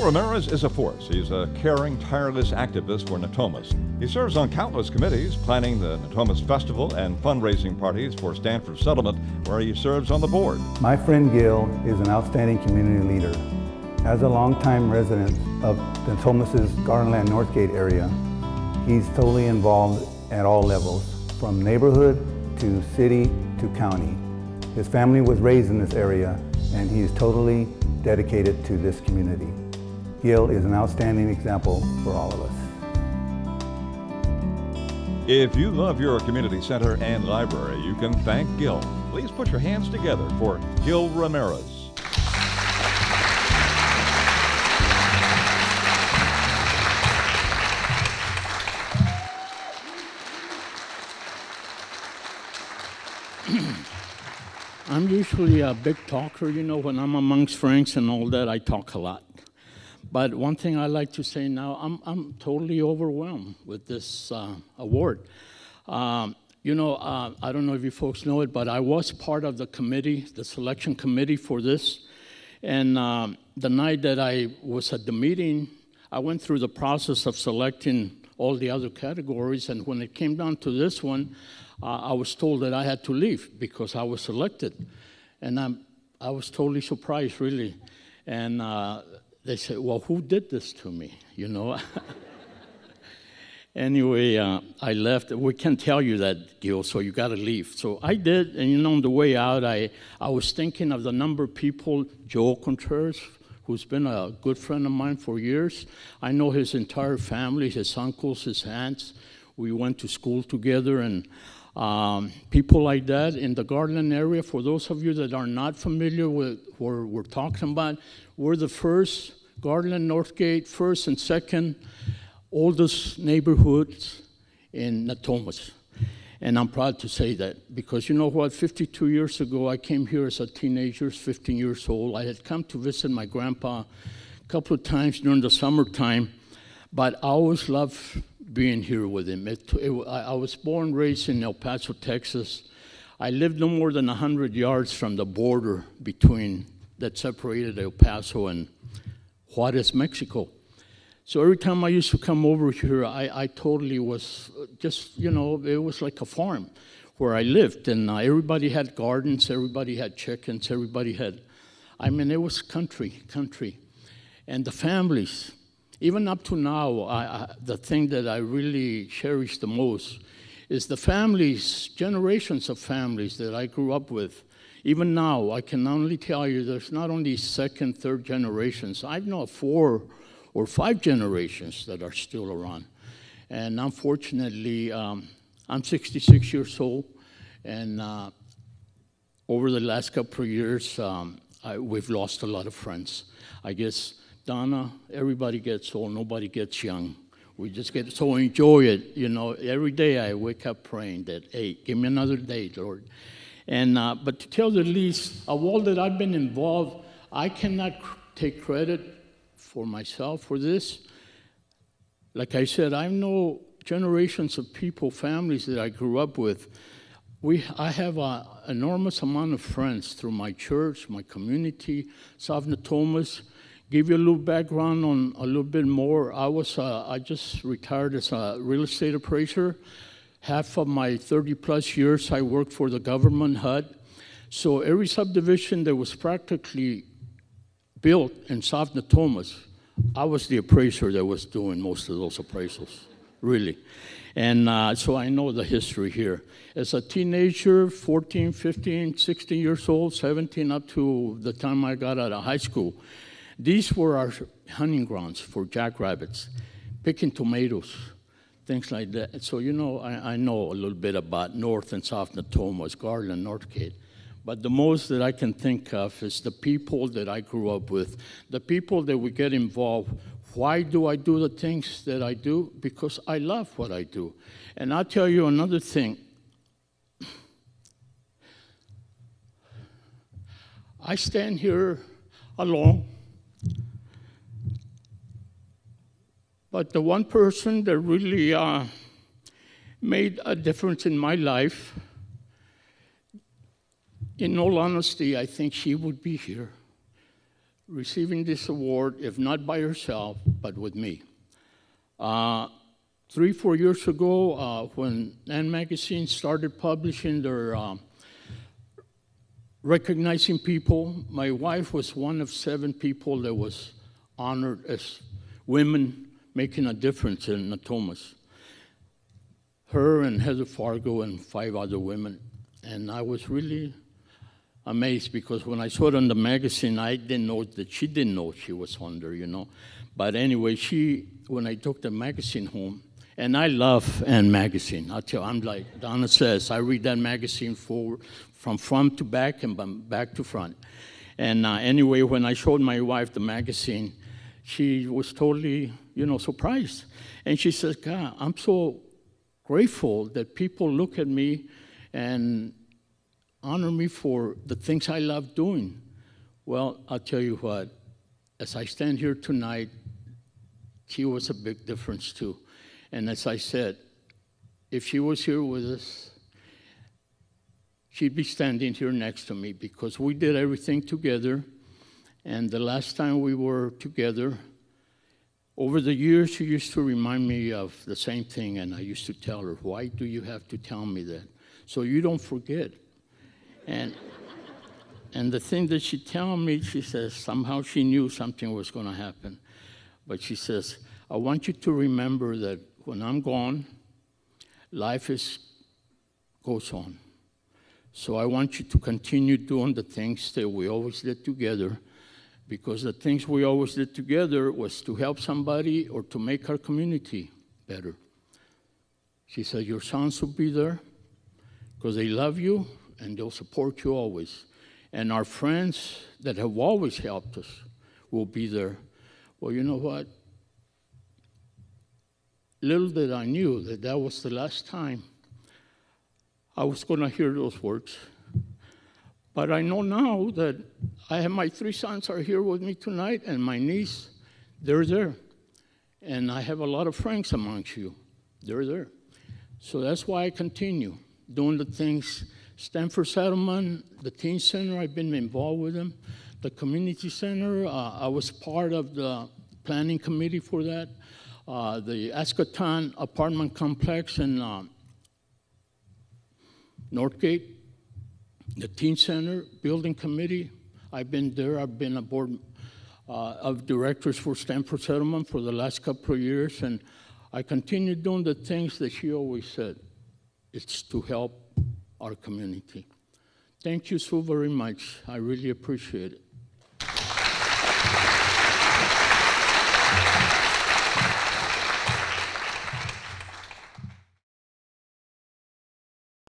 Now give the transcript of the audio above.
Gil Ramirez is a force. He's a caring, tireless activist for Natomas. He serves on countless committees, planning the Natomas Festival and fundraising parties for Stanford Settlement, where he serves on the board. My friend Gil is an outstanding community leader. As a longtime resident of Natomas' Garlandland Northgate area, he's totally involved at all levels, from neighborhood to city to county. His family was raised in this area, and he is totally dedicated to this community. Gil is an outstanding example for all of us. If you love your community center and library, you can thank Gil. Please put your hands together for Gil Ramirez. I'm usually a big talker, you know, when I'm amongst friends and all that, I talk a lot. But one thing I like to say now, I'm totally overwhelmed with this award. You know, I don't know if you folks know it, but I was part of the committee, the selection committee for this. And the night that I was at the meeting, I went through the process of selecting all the other categories, and when it came down to this one, I was told that I had to leave because I was selected. And I was totally surprised, really. And they said, well, who did this to me, you know? Anyway, I left. We can't tell you that, Gil, so you got to leave. So I did, and you know, on the way out, I was thinking of the number of people, Joe Contreras, who's been a good friend of mine for years. I know his entire family, his uncles, his aunts. We went to school together, and people like that in the Garland area. For those of you that are not familiar with what we're talking about, we're the first Garland Northgate, first and second oldest neighborhoods in Natomas. And I'm proud to say that because you know what, 52 years ago, I came here as a teenager, 15 years old. I had come to visit my grandpa a couple of times during the summertime, but I always loved being here with him. I was born and raised in El Paso, Texas. I lived no more than 100 yards from the border that separated El Paso and Juarez, Mexico. So every time I used to come over here, I totally was just, you know, it was like a farm where I lived. And everybody had gardens, everybody had chickens, everybody had, I mean, it was country. And the families, even up to now, the thing that I really cherish the most is the families, generations of families that I grew up with. Even now, I can only tell you there's not only second, third generations. I know 4 or 5 generations that are still around. And unfortunately, I'm 66 years old, and over the last couple of years, we've lost a lot of friends. I guess, Donna, everybody gets old, nobody gets young. We just get so enjoy it, you know. Every day I wake up praying that, hey, give me another day, Lord. And but to tell the least, of all that I've been involved, I cannot take credit for myself for this. Like I said, I know generations of people, families that I grew up with. I have an enormous amount of friends through my church, my community, South Natomas. Give you a little background on a little bit more. I just retired as a real estate appraiser. Half of my 30-plus years, I worked for the government, HUD. So every subdivision that was practically built in South Natomas, I was the appraiser that was doing most of those appraisals, really. And so I know the history here. As a teenager, 14, 15, 16 years old, 17, up to the time I got out of high school, these were our hunting grounds for jackrabbits, picking tomatoes, things like that. So, you know, I know a little bit about North and South Natomas, Garland, Northgate. But the most that I can think of is the people that I grew up with, the people that we get involved. Why do I do the things that I do? Because I love what I do. And I'll tell you another thing. I stand here alone. But the one person that really made a difference in my life, in all honesty, I think she would be here. receiving this award, if not by herself, but with me. 3-4 years ago, when N Magazine started publishing their recognizing people, my wife was one of 7 people that was honored as women making a difference in Natomas. Her and Heather Fargo and 5 other women. And I was really amazed because when I saw it on the magazine, I didn't know that she didn't know she was on there, you know. But anyway, when I took the magazine home, and I love N Magazine. I'll tell you, I'm like Donna says, I read that magazine from front to back and back to front. And anyway, when I showed my wife the magazine, she was totally, surprised. And she says, God, I'm so grateful that people look at me and honor me for the things I love doing. Well, I'll tell you what, as I stand here tonight, she was a big difference too. And as I said, if she was here with us, she'd be standing here next to me because we did everything together. And the last time we were together, over the years, she used to remind me of the same thing, and I used to tell her, why do you have to tell me that? So you don't forget. And the thing that she tell me, she says, somehow she knew something was going to happen. But she says, I want you to remember that when I'm gone, life goes on. So I want you to continue doing the things that we always did together, because the things we always did together was to help somebody or to make our community better. She said, your sons will be there because they love you and they'll support you always. And our friends that have always helped us will be there. Well, you know what? Little did I knew that was the last time I was going to hear those words. But I know now that I have my 3 sons are here with me tonight, and my niece, they're there. And I have a lot of friends amongst you. They're there. So that's why I continue doing the things. Stanford Settlement, the Teen Center, I've been involved with them. The Community Center, I was part of the planning committee for that. The Ascatan apartment complex in Northgate, the Teen Center building committee, I've been there. I've been a board of directors for Stanford Settlement for the last couple of years, and I continue doing the things that she always said. It's to help our community. Thank you so very much. I really appreciate it.